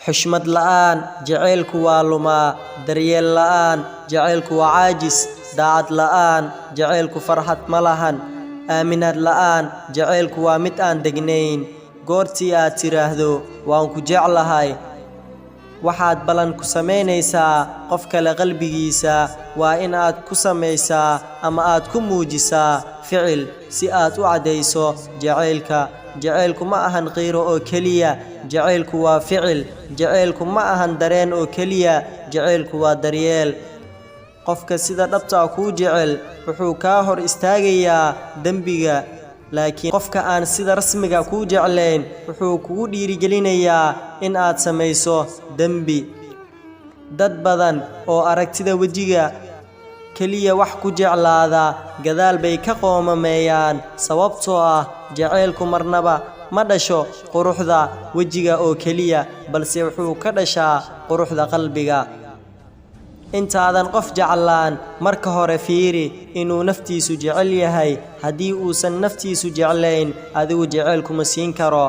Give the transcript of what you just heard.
xushmad la'aan jacaylku waa lumaa daryeel la'aan jacaylku waa caajis daacad la'aan jacaylku farxad ma lahan aaminaad la'aan jacaylku waa mid aan degnayn goortii aad tiraahdo waan ku jeclahay waxaad balan ku samaynaysaa qof kale qalbigiisa waa in aad ku samaysaa ama aad ku muujisaa ficil si aad u cadayso jacaylku ma ahan qiiro oo keliya jacaylku waa ficil jacaylku ma ahan dareen oo keliya jacaylku waa daryeel qofka sida dhabta kuu jecel wuxuu ka hor istaagayaa dambiga laakiin qofka aan sida rasmiga kuu jeclayn wuxuu kugu dhiirigelinayaa in aad samayso dambi dad badan oo aragtida wajiga kaliya wax ku jeclaada gadaal bay ka qoomameeyaan sababtoo ah jacaylku marnaba ma dhasho quruxda wajiga oo kaliya balse wuxuu ka dhashaa quruxda qalbiga intaadan qof jeclaan marka hore fiiri inuu naftiisu jecel yahay haddii uusan naftiisu jeclayn adigu jacaylku ma siin karo